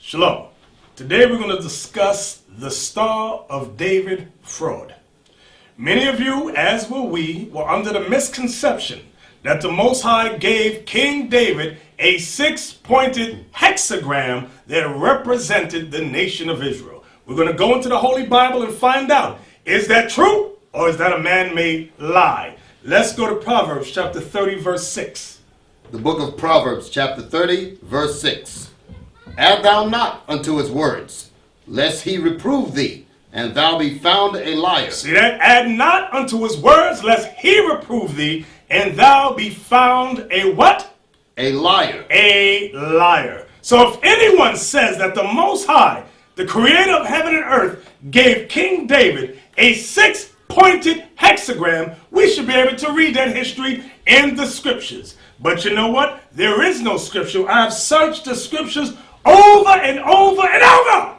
Shalom. Today we're going to discuss the Star of David fraud. Many of you, as were we, were under the misconception that the Most High gave King David a six-pointed hexagram that represented the nation of Israel. We're going to go into the Holy Bible and find out, is that true or is that a man-made lie? Let's go to Proverbs chapter 30, verse 6. The book of Proverbs chapter 30, verse 6. Add thou not unto his words, lest he reprove thee, and thou be found a liar. See that? Add not unto his words, lest he reprove thee, and thou be found a what? A liar. A liar. So if anyone says that the Most High, the creator of heaven and earth, gave King David a six-pointed hexagram, we should be able to read that history in the scriptures. But you know what? There is no scripture. I have searched the scriptures over and over and over,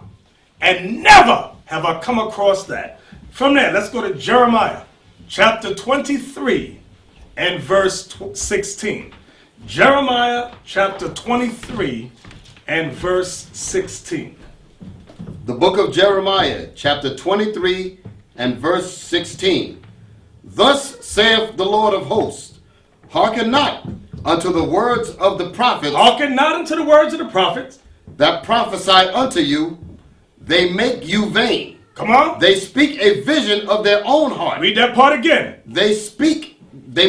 and never have I come across that. From there, let's go to Jeremiah chapter 23 and verse 16. Jeremiah chapter 23 and verse 16. The book of Jeremiah chapter 23 and verse 16. Thus saith the Lord of hosts, hearken not unto the words of the prophets. Hearken not unto the words of the prophets that prophesy unto you, they make you vain. Come on. They speak a vision of their own heart. Read that part again. They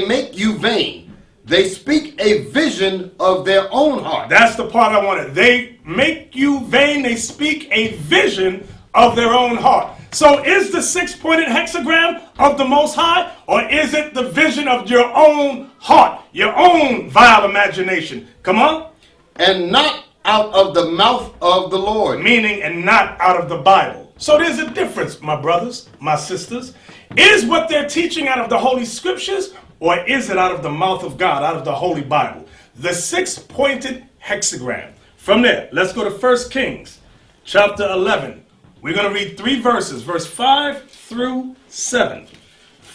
make you vain. They speak a vision of their own heart. That's the part I wanted. They make you vain. They speak a vision of their own heart. So is the six-pointed hexagram of the Most High, or is it the vision of your own heart, your own vile imagination? Come on. And not out of the mouth of the Lord. Meaning, and not out of the Bible. So there's a difference, my brothers, my sisters. Is what they're teaching out of the Holy Scriptures, or is it out of the mouth of God, out of the Holy Bible? The six-pointed hexagram. From there, let's go to 1 Kings chapter 11. We're going to read three verses, verse 5 through 7.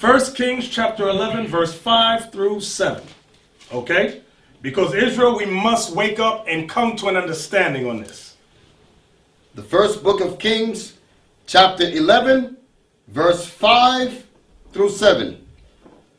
1 Kings chapter 11, verse 5 through 7. Okay? Because Israel, we must wake up and come to an understanding on this. The first book of Kings, chapter 11, verse 5 through 7.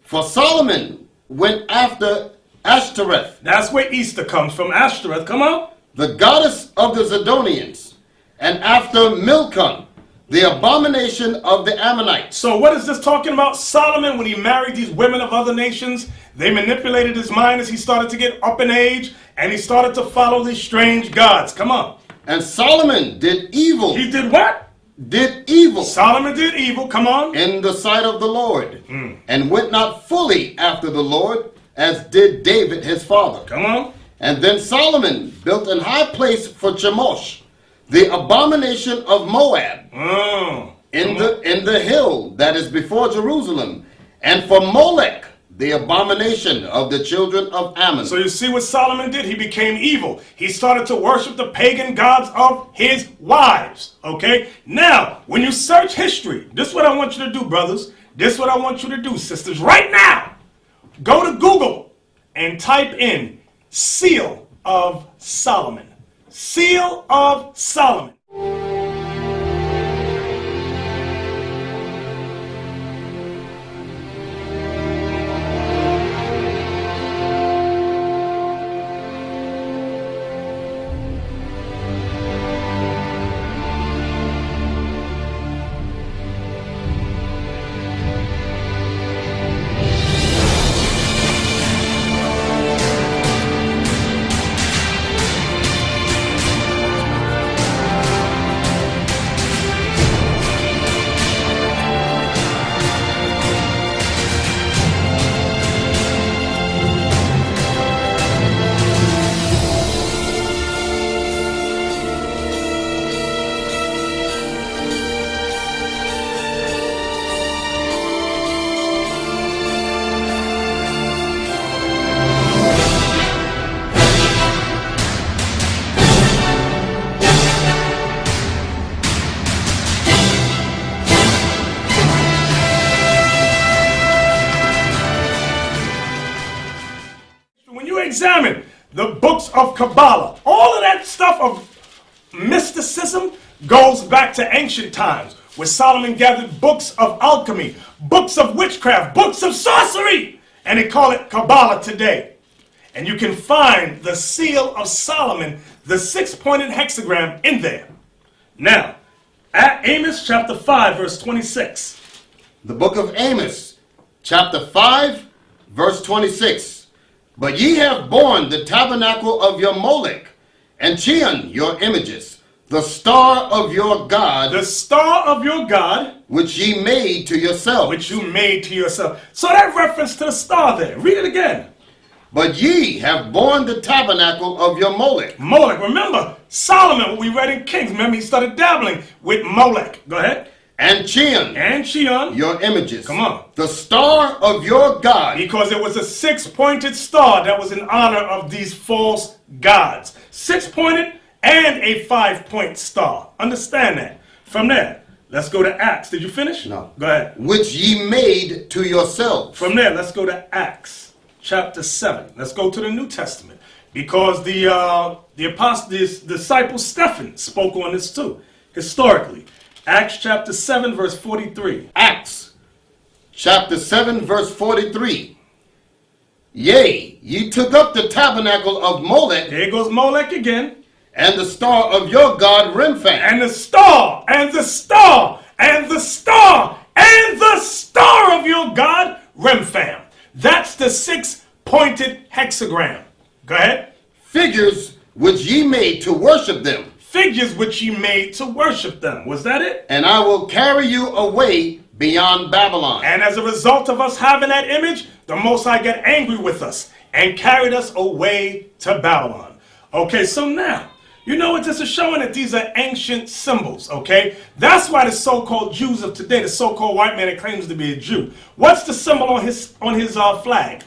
For Solomon went after Ashtoreth. That's where Easter comes from, Ashtoreth. Come on. The goddess of the Zidonians, and after Milcom, the abomination of the Ammonites. So what is this talking about? Solomon, when he married these women of other nations, they manipulated his mind as he started to get up in age, and he started to follow these strange gods. Come on. And Solomon did evil. He did what? Did evil. Solomon did evil. Come on. In the sight of the Lord, and went not fully after the Lord, as did David his father. Come on. And then Solomon built an high place for Chemosh, the abomination of Moab, in the hill that is before Jerusalem, and for Molech, the abomination of the children of Ammon. So you see what Solomon did? He became evil. He started to worship the pagan gods of his wives. Okay? Now, when you search history, this is what I want you to do, brothers. This is what I want you to do, sisters. Right now, go to Google and type in Seal of Solomon. Seal of Solomon. examine the books of Kabbalah, all of that stuff of mysticism goes back to ancient times, where Solomon gathered books of alchemy, books of witchcraft, books of sorcery, and they call it Kabbalah today. And you can find the seal of Solomon, the 6-pointed hexagram, in there. Now, at Amos chapter 5, verse 26. The book of Amos, chapter 5, verse 26. But ye have borne the tabernacle of your Molech, and Chion your images, the star of your God, The star of your God, which ye made to yourself. which you made to yourself. So that reference to the star there. Read it again. But ye have borne the tabernacle of your Molech. Molech. Remember, Solomon, what we read in Kings. Remember, he started dabbling with Molech. Go ahead. And Chion And Chion. your images. Come on. The star of your God. Because it was a 6-pointed star that was in honor of these false gods. 6-pointed and a 5-point star. Understand that. From there, let's go to Acts. Did you finish? No. Go ahead. Which ye made to yourselves. From there, let's go to Acts chapter 7. Let's go to the New Testament. Because the apostle, the disciple Stephen spoke on this too, historically. Acts chapter 7, verse 43. Acts chapter 7, verse 43. Yea, ye took up the tabernacle of Molech, There goes Molech again. and the star of your God Remphan. And the star, and the star, and the star, and the star of your God, Remphan. That's the 6-pointed hexagram. Go ahead. Figures which ye made to worship them. Figures which ye made to worship them. Was that it? And I will carry you away beyond Babylon. And as a result of us having that image, the Most High got angry with us and carried us away to Babylon. Okay, so now, you know what this is showing? That these are ancient symbols, okay? That's why the so-called Jews of today, the so-called white man that claims to be a Jew, what's the symbol on his flag?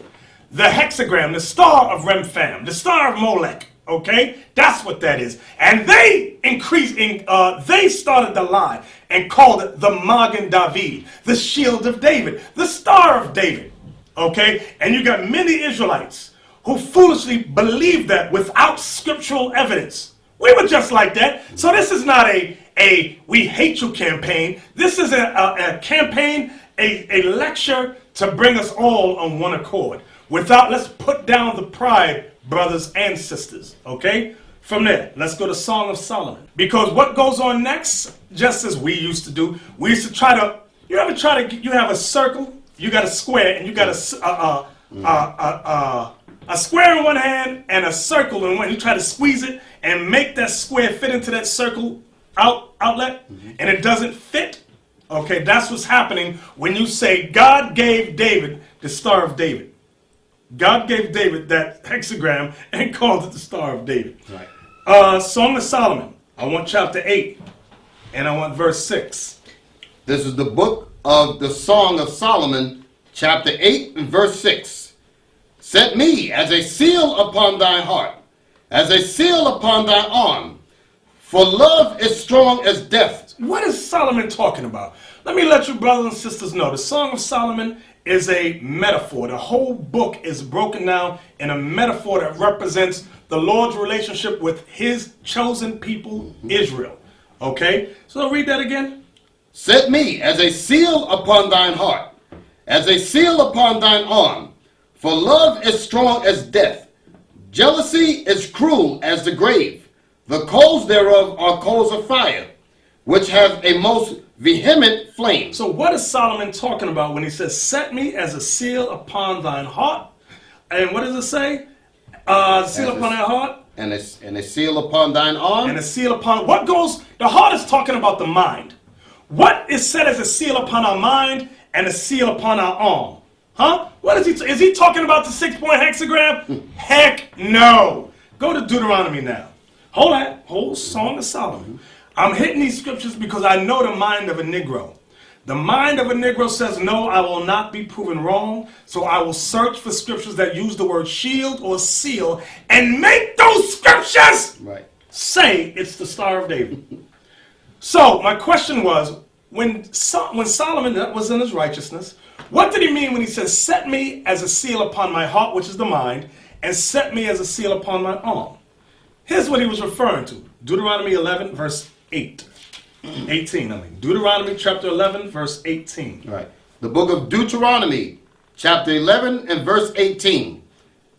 The hexagram, the star of Remphan, the star of Molech, okay? That's what that is. And they they started the lie and called it the Magen David, the shield of David, the star of David, okay? And you got many Israelites who foolishly believe that without scriptural evidence. We were just like that. So this is not a we hate you campaign. This is a campaign, a lecture to bring us all on one accord. Let's put down the pride, brothers and sisters, okay? From there, let's go to Song of Solomon. Because what goes on next, just as we used to do, we used to you have a circle, you got a square, and you got a square in one hand and a circle in one. You try to squeeze it and make that square fit into that circle outlet, and it doesn't fit. Okay, that's what's happening when you say God gave David the Star of David. God gave David that hexagram and called it the Star of David. Right. Song of Solomon. I want chapter 8 and I want verse 6. This is the book of the Song of Solomon, chapter 8 and verse 6. Set me as a seal upon thy heart, as a seal upon thy arm, for love is strong as death. What is Solomon talking about? Let me let you brothers and sisters know. The Song of Solomon is a metaphor. The whole book is broken down in a metaphor that represents the Lord's relationship with his chosen people, Israel. Okay? So read that again. Set me as a seal upon thine heart, as a seal upon thine arm, for love is strong as death. Jealousy is cruel as the grave. The coals thereof are coals of fire, which have a most vehement flame. So what is Solomon talking about when he says, set me as a seal upon thine heart? And what does it say? Seal upon thine heart? And a seal upon thine arm. And a seal upon, the heart is talking about the mind. What is said as a seal upon our mind and a seal upon our arm? Huh? What is he talking about the 6-point hexagram? Heck no. Go to Deuteronomy now. Whole Song of Solomon. I'm hitting these scriptures because I know the mind of a Negro. The mind of a Negro says, no, I will not be proven wrong, so I will search for scriptures that use the word shield or seal and make those scriptures say it's the Star of David. So my question was, when Solomon was in his righteousness, what did he mean when he says, set me as a seal upon my heart, which is the mind, and set me as a seal upon my arm? Here's what he was referring to. Deuteronomy 11, verse 18. Deuteronomy chapter 11, verse 18. Right. The book of Deuteronomy, chapter 11 and verse 18.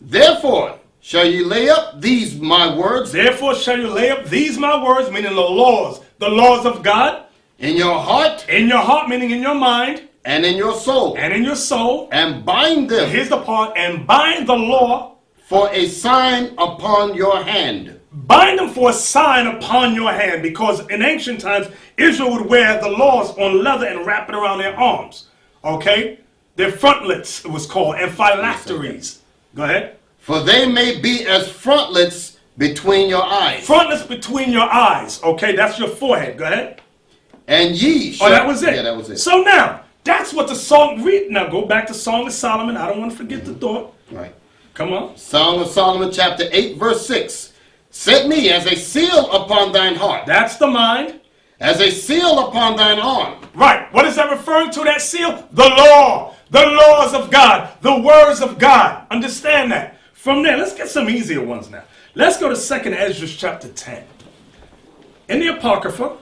Therefore shall ye lay up these my words Therefore shall you lay up these my words, meaning the laws of God, in your heart in your heart, meaning in your mind, and in your soul, and in your soul. and bind them Here's the part, and bind the law, for a sign upon your hand. bind them for a sign upon your hand, because in ancient times, Israel would wear the laws on leather and wrap it around their arms. Okay? Their frontlets, it was called, and phylacteries. Go ahead. For they may be as frontlets between your eyes. Frontlets between your eyes. Okay, that's your forehead. Go ahead. And ye shall... Oh, that was it. Yeah, that was it. So now, that's what the song read. Now go back to Song of Solomon. I don't want to forget the thought. Right. Come on. Song of Solomon, chapter 8, verse 6. Set me as a seal upon thine heart, That's the mind. as a seal upon thine arm. Right. What is that referring to, that seal? The law. The laws of God. The words of God. Understand that. From there, let's get some easier ones now. Let's go to 2nd Esdras chapter 10. In the Apocrypha,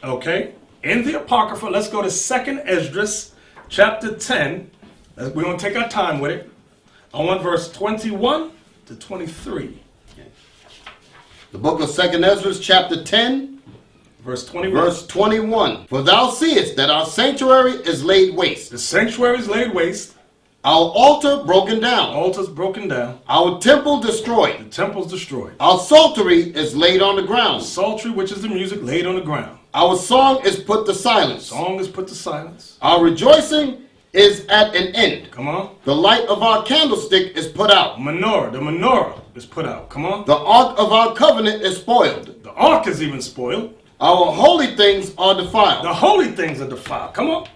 okay, in the Apocrypha, let's go to 2nd Esdras chapter 10. We're going to take our time with it. I want verse 21 to 23. The book of 2nd Ezra, chapter 10, Verse 21. verse 21. For thou seest that our sanctuary is laid waste, The sanctuary is laid waste. our altar broken down, Altars broken down. our temple The destroyed, temples destroyed. our psaltery is laid on the ground, Psaltery, which is the music, laid on the ground. our song is put to silence, Song is put to silence. our rejoicing is at an end. Come on. The light of our candlestick is put out. Menorah. The menorah is put out. Come on. The ark of our covenant is spoiled. The ark is even spoiled. Our holy things are defiled. The holy things are defiled. Come on.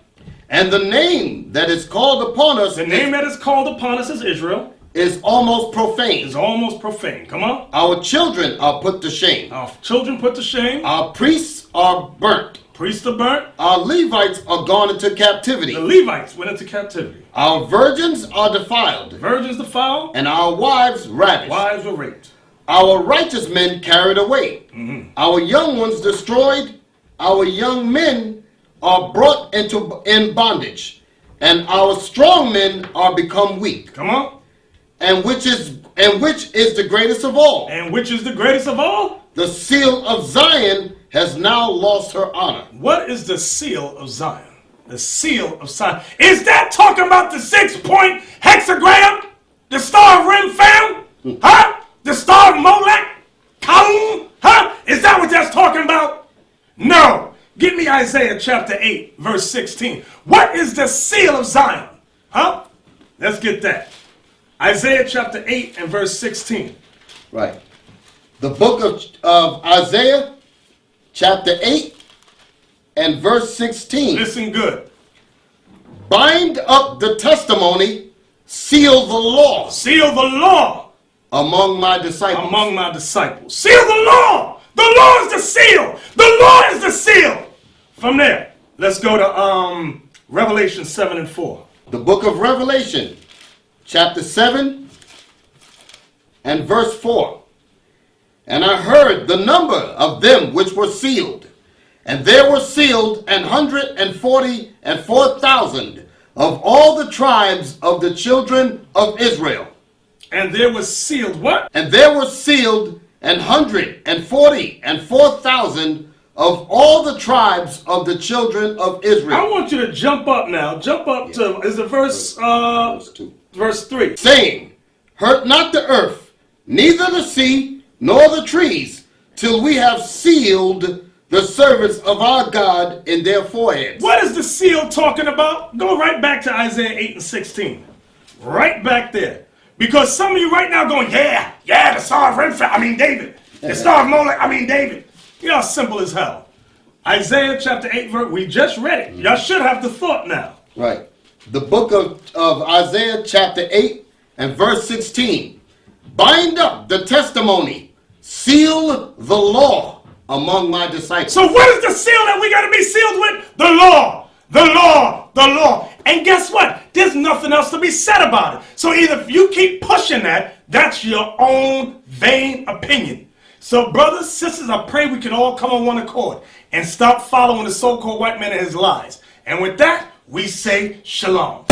And the name that is called upon us The name that is called upon us is Israel. is almost profane. Is almost profane. Come on. Our children are put to shame. Our children put to shame. Our priests are burnt. Priests are burnt. Our Levites are gone into The captivity. Levites went into captivity. Our virgins are defiled. Virgins defiled. And our wives ravished. Wives were raped. Our righteous men carried away. Our young ones destroyed. Our young men are brought in bondage. And our strong men are become weak. Come on. And which is the greatest of all? And which is the greatest of all? The seal of Zion has now lost her honor. What is the seal of Zion? The seal of Zion. Is that talking about the 6-point hexagram? The star of Rim found? Huh? The star of Molech? Kaum? Huh? Is that what that's talking about? No. Give me Isaiah chapter 8, verse 16. What is the seal of Zion? Huh? Let's get that. Isaiah chapter 8 and verse 16. Right. The book of Isaiah, chapter 8 and verse 16. Listen good. Bind up the testimony, seal the law Seal the law among my disciples. among my disciples. Seal the law. The law is the seal. The law is the seal. From there, let's go to Revelation 7 and 4. The book of Revelation, chapter 7 and verse 4. And I heard the number of them which were sealed, and there were sealed 144,000 of all the tribes of the children of Israel. And there was sealed what? And there were sealed 144,000 of all the tribes of the children of I Israel. want you to jump up now. Jump up to, is it verse 3? Saying, hurt not the earth, neither the sea, nor the trees, till we have sealed the servants of our God in their foreheads. What is the seal talking about? Go right back to Isaiah 8 and 16. Right back there. Because some of you right now going, yeah, the star of Renfrew, David. The star of Molech, David. You know, simple as hell. Isaiah chapter 8, verse, we just read it. Y'all should have the thought now. Right. The book of Isaiah chapter 8 and verse 16. Bind up the testimony, seal the law among my disciples. So what is the seal that we got to be sealed with? The law. The law. The law. And guess what? There's nothing else to be said about it. So either if you keep pushing that, that's your own vain opinion. So brothers, sisters, I pray we can all come on one accord and stop following the so-called white man and his lies. And with that, we say shalom.